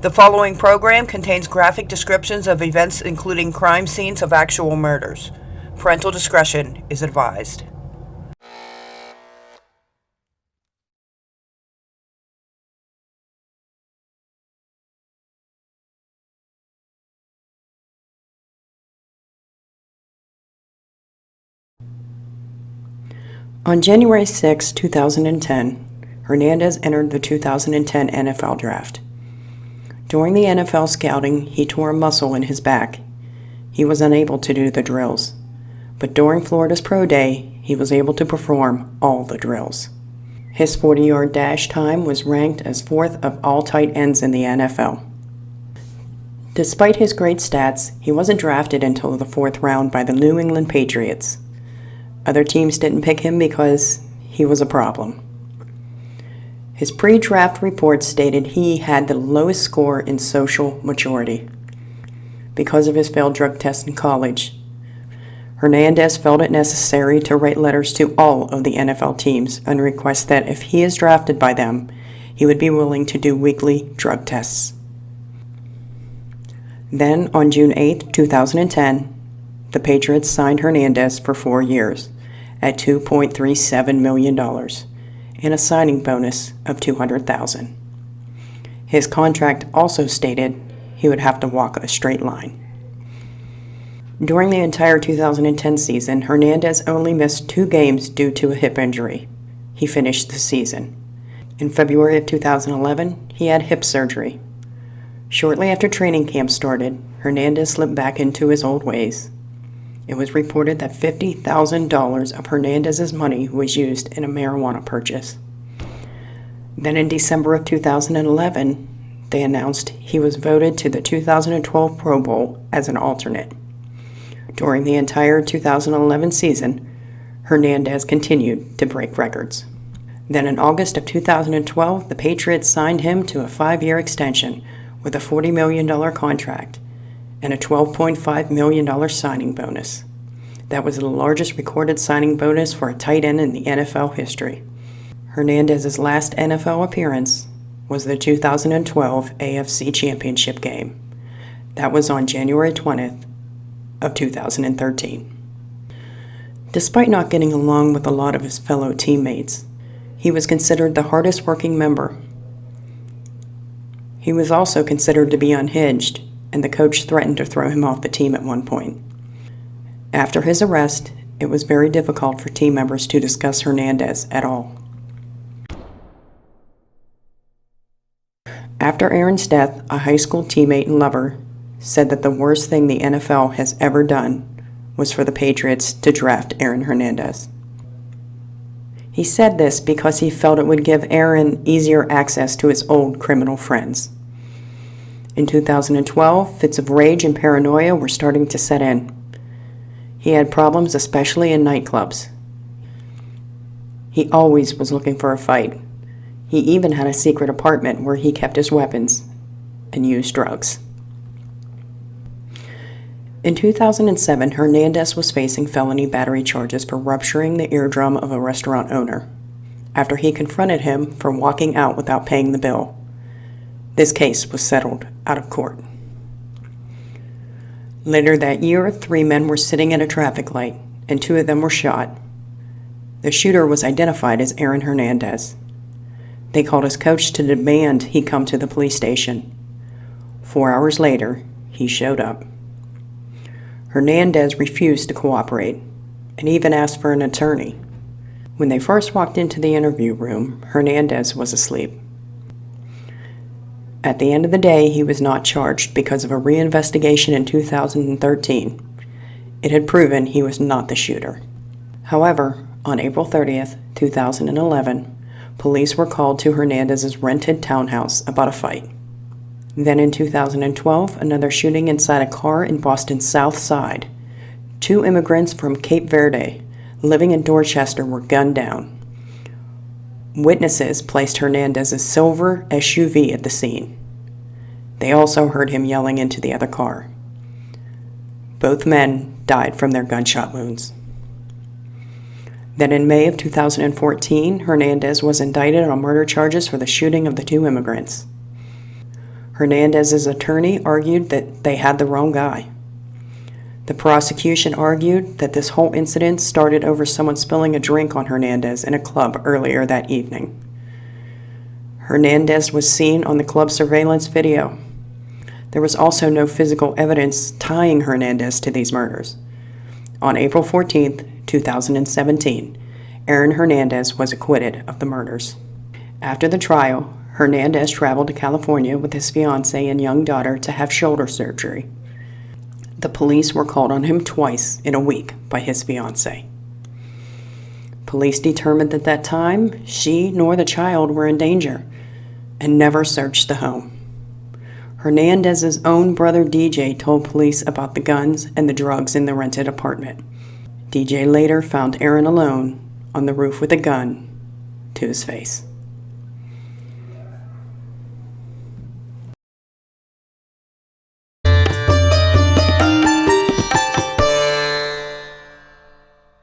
The following program contains graphic descriptions of events including crime scenes of actual murders. Parental discretion is advised. On January 6, 2010, Hernandez entered the 2010 NFL Draft. During the NFL scouting, he tore a muscle in his back. He was unable to do the drills, but during Florida's Pro Day, he was able to perform all the drills. His 40-yard dash time was ranked as fourth of all tight ends in the NFL. Despite his great stats, he wasn't drafted until the fourth round by the New England Patriots. Other teams didn't pick him because he was a problem. His pre-draft report stated he had the lowest score in social maturity because of his failed drug test in college. Hernandez felt it necessary to write letters to all of the NFL teams and request that if he is drafted by them, he would be willing to do weekly drug tests. Then, on June 8, 2010, the Patriots signed Hernandez for 4 years at $2.37 million and a signing bonus of $200,000. His contract also stated he would have to walk a straight line. During the entire 2010 season, Hernandez only missed 2 games due to a hip injury. He finished the season. In February of 2011, he had hip surgery. Shortly after training camp started, Hernandez slipped back into his old ways. It was reported that $50,000 of Hernandez's money was used in a marijuana purchase. Then in December of 2011, they announced he was voted to the 2012 Pro Bowl as an alternate. During the entire 2011 season, Hernandez continued to break records. Then in August of 2012, the Patriots signed him to a 5-year extension with a $40 million contract and a $12.5 million signing bonus. That was the largest recorded signing bonus for a tight end in the NFL history. Hernandez's last NFL appearance was the 2012 AFC Championship game. That was on January 20th of 2013. Despite not getting along with a lot of his fellow teammates, he was considered the hardest working member. He was also considered to be unhinged, and the coach threatened to throw him off the team at one point. After his arrest, it was very difficult for team members to discuss Hernandez at all. After Aaron's death, a high school teammate and lover said that the worst thing the NFL has ever done was for the Patriots to draft Aaron Hernandez. He said this because he felt it would give Aaron easier access to his old criminal friends. In 2012, fits of rage and paranoia were starting to set in. He had problems, especially in nightclubs. He always was looking for a fight. He even had a secret apartment where he kept his weapons and used drugs. In 2007, Hernandez was facing felony battery charges for rupturing the eardrum of a restaurant owner after he confronted him for walking out without paying the bill. This case was settled out of court. Later that year, 3 men were sitting at a traffic light, and 2 of them were shot. The shooter was identified as Aaron Hernandez. They called his coach to demand he come to the police station. 4 hours later, he showed up. Hernandez refused to cooperate and even asked for an attorney. When they first walked into the interview room, Hernandez was asleep. At the end of the day, he was not charged because of a reinvestigation in 2013. It had proven he was not the shooter. However, on April 30th, 2011, police were called to Hernandez's rented townhouse about a fight. Then in 2012, another shooting inside a car in Boston's South Side. 2 immigrants from Cape Verde living in Dorchester were gunned down. Witnesses placed Hernandez's silver SUV at the scene. They also heard him yelling into the other car. Both men died from their gunshot wounds. Then in May of 2014, Hernandez was indicted on murder charges for the shooting of the 2 immigrants. Hernandez's attorney argued that they had the wrong guy. The prosecution argued that this whole incident started over someone spilling a drink on Hernandez in a club earlier that evening. Hernandez was seen on the club surveillance video. There was also no physical evidence tying Hernandez to these murders. On April 14, 2017, Aaron Hernandez was acquitted of the murders. After the trial, Hernandez traveled to California with his fiancée and young daughter to have shoulder surgery. The police were called on him twice in a week by his fiancée. Police determined at that time she nor the child were in danger and never searched the home. Hernandez's own brother DJ told police about the guns and the drugs in the rented apartment. DJ later found Aaron alone on the roof with a gun to his face.